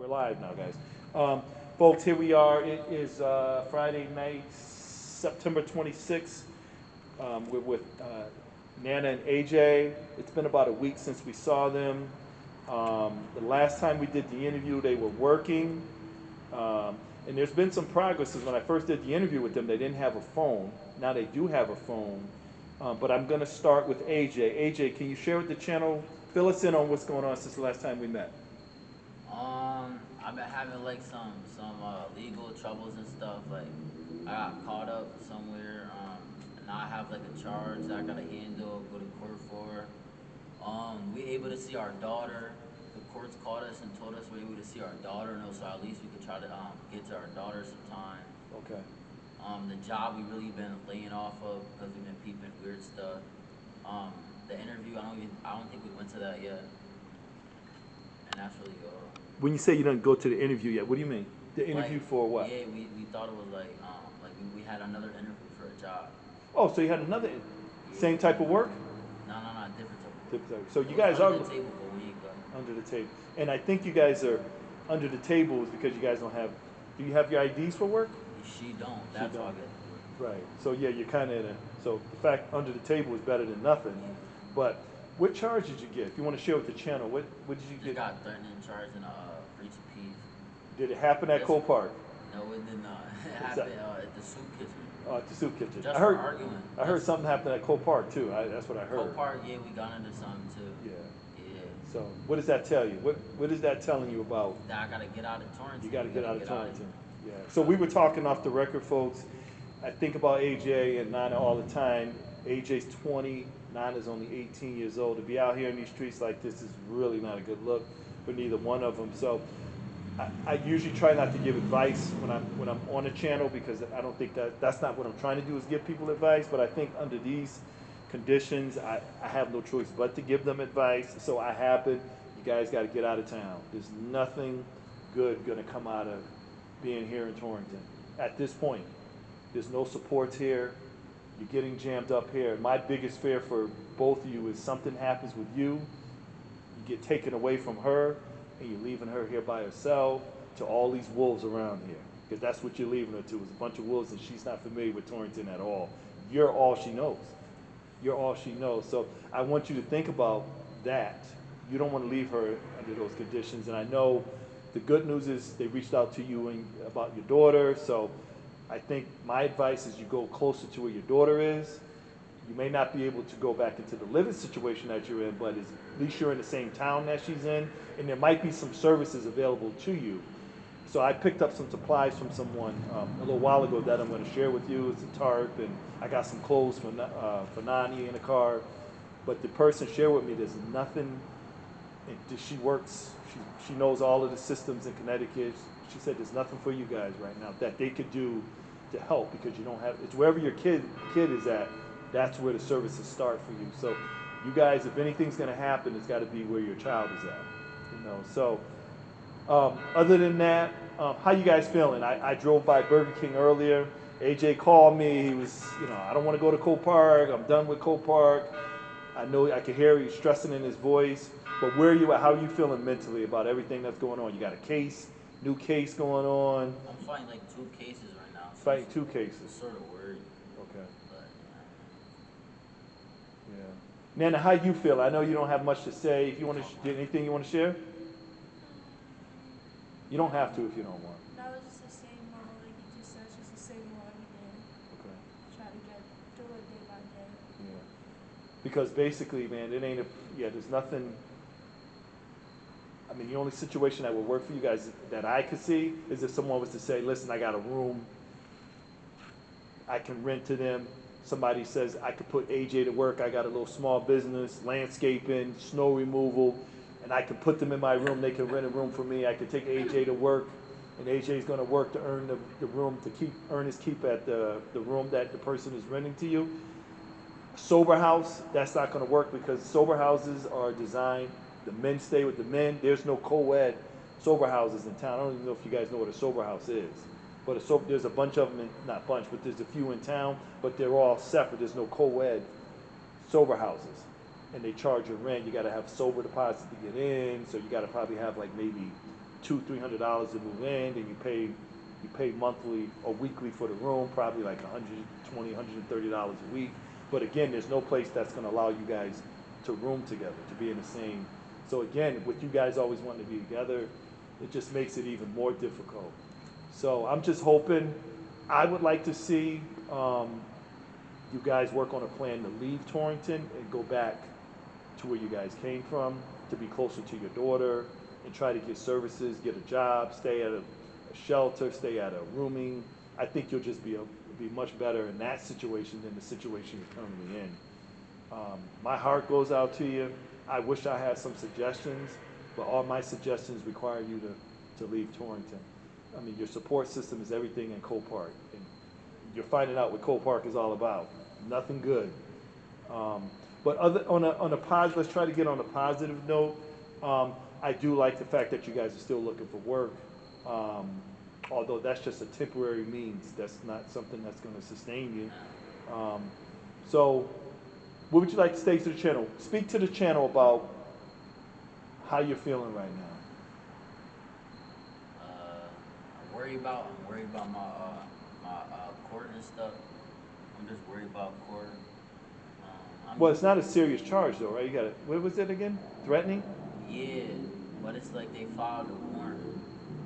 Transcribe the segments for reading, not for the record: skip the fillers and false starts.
We're live now, guys. Folks, here we are. It is Friday night, September 26th. We're with Nana and AJ. It's been about a week since we saw them. The last time we did the interview, they were working. And there's been some progress. 'Cause when I first did the interview with them, they didn't have a phone. Now they do have a phone. But I'm going to start with AJ. AJ, can you share with the channel, fill us in on what's going on since the last time we met? I've been having like some legal troubles and stuff. Like I got caught up somewhere. And now I have like a charge that I gotta handle, go to court for. We able to see our daughter. The courts called us and told us we're able to see our daughter, and so at least we could try to get to our daughter sometime. Okay. The job we really been laying off of because we've been peeping weird stuff. The interview, I don't think we went to that yet, and that's really all. When you say you didn't go to the interview yet, what do you mean? The interview Like, for what? yeah, we thought it was like we had another interview for a job. Oh, so you had another, same type of work? No, different type. So It you was guys are under the table, but we ain't got. under the table. And I think you guys are under the table is because you guys don't have, do you have your IDs for work? She don't. That's why I don't. get. Right. So yeah, you're kind of in a, so the fact under the table is better than nothing. Yeah. But what charge did you get? If you want to share with the channel, what did you Just get? got threatening charge and breach of peace. Did it happen at Yes. Coe Park? No, it did not. It What's happened that? at the soup kitchen. At the soup kitchen. Just I heard. for arguing. I heard something happened at Coe Park too. That's what I Coe heard. Park, yeah, we got into something too. Yeah. Yeah. So what does that tell you? What is that telling you about? That I gotta get out of Torrington. You got to We get gotta out of Torrington. here. Yeah. So we were talking off the record, folks. I think about AJ and Nana all the time. AJ's 20, Nana's only 18 years old. To be out here in these streets like this is really not a good look for neither one of them. So I usually try not to give advice when I'm on a channel because I don't think that's not what I'm trying to do is give people advice. But I think under these conditions, I have no choice but to give them advice. So I have it. You guys got to get out of town. There's nothing good going to come out of being here in Torrington at this point. There's no supports here. You're getting jammed up here. My biggest fear for both of you is something happens with you, you get taken away from her, and you're leaving her here by herself to all these wolves around here. Because that's what you're leaving her to, is a bunch of wolves, and she's not familiar with Torrington at all. You're all she knows. You're all she knows. So I want you to think about that. You don't want to leave her under those conditions. And I know the good news is they reached out to you about your daughter. So I think my advice is you go closer to where your daughter is. You may not be able to go back into the living situation that you're in, but at least you're in the same town that she's in, and there might be some services available to you. So I picked up some supplies from someone a little while ago that I'm going to share with you. It's a tarp, and I got some clothes for Nani in the car. But the person shared with me there's nothing. She works. She knows all of the systems in Connecticut. She said there's nothing for you guys right now that they could do to help because you don't have. It's wherever your kid is at. That's where the services start for you. So you guys, if anything's going to happen, it's got to be where your child is at. You know. So other than that, how you guys feeling? I drove by Burger King earlier. AJ called me. He was, I don't want to go to Coe Park. I'm done with Coe Park. I know I could hear he's stressing in his voice. But where are you at? How are you feeling mentally about everything that's going on? You got a case, new case going on. I'm fighting like 2 cases right now. So Fighting 2 cases. Sort of worried. Okay. But Yeah. Nana, how you feel? I know you don't have much to say. If you want to, anything you want to share? You don't have to if you don't want. That was just the same model, like you just said, it's just the same one every day. Okay. Try to get through it day by day. Yeah. Because basically, man, there's nothing. I mean, the only situation that would work for you guys that I could see is if someone was to say, listen, I got a room, I can rent to them. Somebody says, I could put AJ to work, I got a little small business, landscaping, snow removal, and I could put them in my room, they can rent a room for me, I could take AJ to work, and AJ's gonna work to earn the room, to earn his keep at the room that the person is renting to you. Sober house, that's not gonna work because sober houses are designed, the men stay with the men. There's no co-ed sober houses in town. I don't even know if you guys know what a sober house is. But there's a bunch of them, not bunch, but there's a few in town, but they're all separate. There's no co-ed sober houses. And they charge you rent. You gotta have sober deposit to get in, so you gotta probably have like maybe $200-300 to move in, then you pay monthly or weekly for the room, probably like $120-130 a week. But again, there's no place that's going to allow you guys to room together, to be in the same. So again, with you guys always wanting to be together, it just makes it even more difficult. So I'm just hoping, I would like to see you guys work on a plan to leave Torrington and go back to where you guys came from, to be closer to your daughter, and try to get services, get a job, stay at a shelter, stay at a rooming. I think you'll just be much better in that situation than the situation you're currently in. My heart goes out to you. I wish I had some suggestions, but all my suggestions require you to leave Torrington. I mean, your support system is everything in Coe Park, and you're finding out what Coe Park is all about. Nothing good. But on a positive, let's try to get on a positive note. I do like the fact that you guys are still looking for work, although that's just a temporary means. That's not something that's going to sustain you. So what would you like to say to the channel? Speak to the channel about how you're feeling right now. I'm worried about my court and stuff. I'm just worried about court. Well, it's not a serious charge though, right? You got it. What was it again? Threatening? Yeah, but it's like they filed a warrant.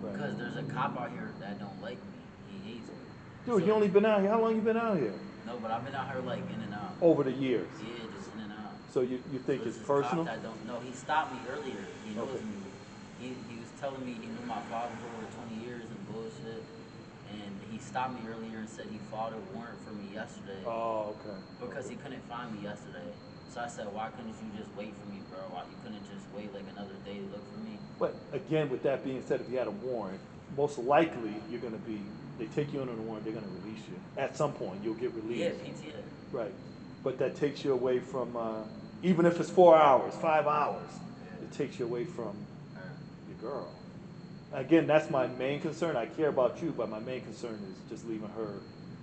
Right. Because there's a cop out here that don't like me. He hates me. Dude, So, you only been out here. How long you been out here? No, but I've been out here like in and out. Over the years. Yeah, just in and out. So you think So it's this personal? Cop that don't know. He stopped me earlier. He knows Okay. me. He was telling me he knew my father for over 20 years and bullshit. And he stopped me earlier and said he filed a warrant for me yesterday. Oh, okay. Because he couldn't find me yesterday. So I said, why couldn't you just wait for me, bro? Why you couldn't just wait like another day to look for me? But again, with that being said, if you had a warrant, most likely you're going to be, they take you in on a warrant, they're going to release you. At some point, you'll get released. Yeah, PTA. Right. But that takes you away from, even if it's 4 hours, 5 hours, it takes you away from your girl. Again, that's my main concern. I care about you, but my main concern is just leaving her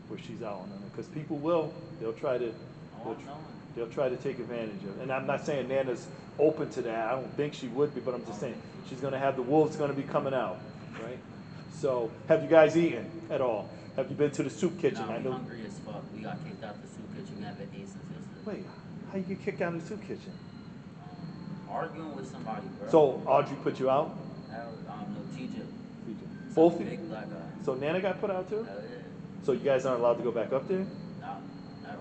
where she's out on it. Because people they'll try to, they'll try to take advantage of it. And I'm not saying Nana's open to that. I don't think she would be, but I'm just saying she's going to have the wolves going to be coming out, right? So, have you guys eaten at all? Have you been to the soup kitchen? Nah, I we know. hungry as fuck. We got kicked out the soup kitchen. We haven't ate since yesterday. Wait, how you get kicked out of the soup kitchen? Arguing with somebody, bro. So Audrey put you out? No, TJ. Both Some of you? big black guy. So Nana got put out too? Hell yeah. So you guys aren't allowed to go back up there? Nah, never.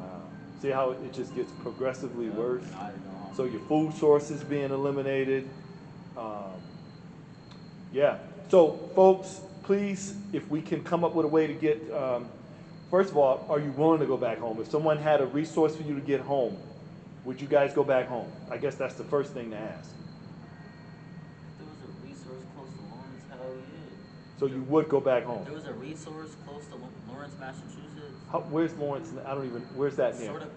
See how it just gets progressively worse? I didn't know. So your food sources being eliminated. Yeah. So folks, please, if we can come up with a way to get, first of all, are you willing to go back home? If someone had a resource for you to get home, would you guys go back home? I guess that's the first thing to ask. If there was a resource close to Lawrence, hell yeah. So you would go back home? If there was a resource close to Lawrence, Massachusetts. Where's Lawrence? I don't even, where's that near? Sort of.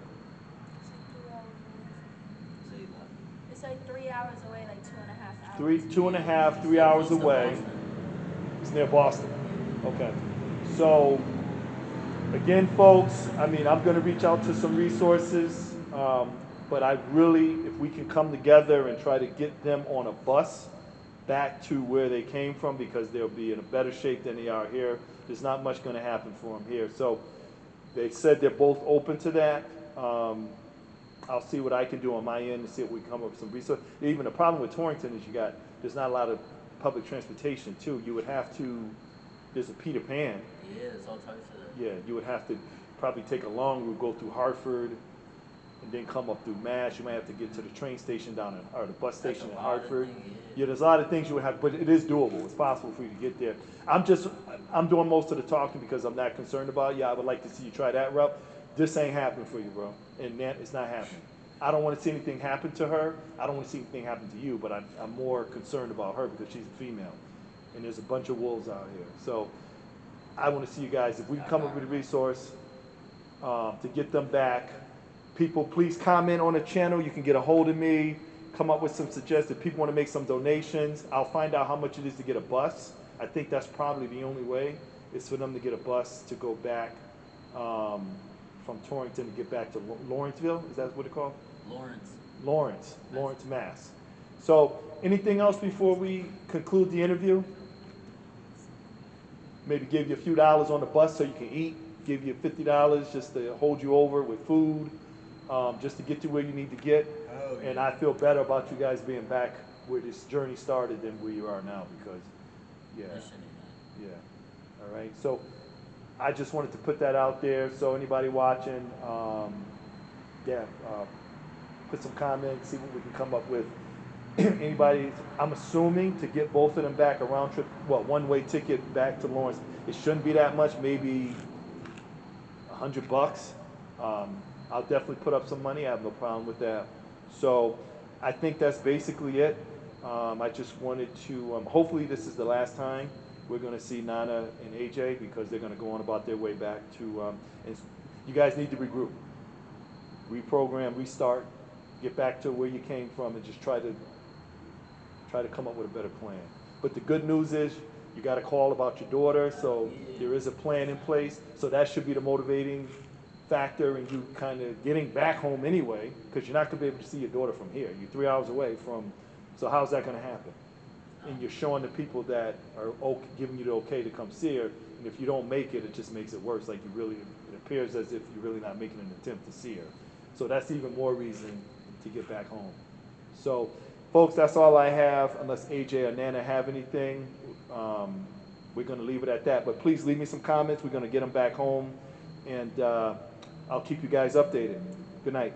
It's like 3 hours away, like 2.5 hours. 3 hours away. It's near Boston. Okay. So, again, folks, I mean, I'm going to reach out to some resources, but I really, if we can come together and try to get them on a bus back to where they came from, because they'll be in a better shape than they are here. There's not much going to happen for them here. So, they said they're both open to that. I'll see what I can do on my end and see if we can come up with some resources. Even the problem with Torrington is there's not a lot of public transportation too. You would have to, there's a Peter Pan. Yeah, there's all types of that. Yeah, you would have to probably take a long route, go through Hartford, and then come up through Mass. You might have to get to the train station or the bus station in Hartford. Yeah, there's a lot of things you would have, but it is doable. It's possible for you to get there. I'm doing most of the talking because I'm not concerned about you. I would like to see you try that route. This ain't happening for you, bro. And it's not happening. I don't want to see anything happen to her. I don't want to see anything happen to you, but I'm more concerned about her because she's a female. And there's a bunch of wolves out here. So I want to see you guys, if we can come up with a resource to get them back. People, please comment on the channel. You can get a hold of me, come up with some suggestions. People want to make some donations. I'll find out how much it is to get a bus. I think that's probably the only way, is for them to get a bus to go back from Torrington to get back to Lawrenceville. Is that what it's called? Lawrence, Mass. So anything else before we conclude the interview? maybe give you a few dollars on the bus so you can eat, give you $50 just to hold you over with food, just to get you where you need to get. Oh, And yeah. I feel better about you guys being back where this journey started than where you are now because, yeah, Appreciate that. yeah. All right, so I just wanted to put that out there. So anybody watching, yeah, put some comments, see what we can come up with. Anybody, I'm assuming to get both of them back a round trip, well, one-way ticket back to Lawrence, it shouldn't be that much, maybe $100. I'll definitely put up some money. I have no problem with that. So I think that's basically it. I just wanted to, hopefully this is the last time we're going to see Nana and AJ because they're going to go on about their way back to, and you guys need to regroup, reprogram, restart, get back to where you came from and just try to come up with a better plan. But the good news is you got a call about your daughter, so there is a plan in place. So that should be the motivating factor in you kind of getting back home anyway, because you're not going to be able to see your daughter from here. You're 3 hours away from, so how's that going to happen? And you're showing the people that are giving you the okay to come see her, and if you don't make it, it just makes it worse. Like you really, it appears as if you're really not making an attempt to see her. So that's even more reason to get back home. So, folks, that's all I have. Unless AJ or Nana have anything, we're going to leave it at that. But please leave me some comments. We're going to get them back home, and I'll keep you guys updated. Good night.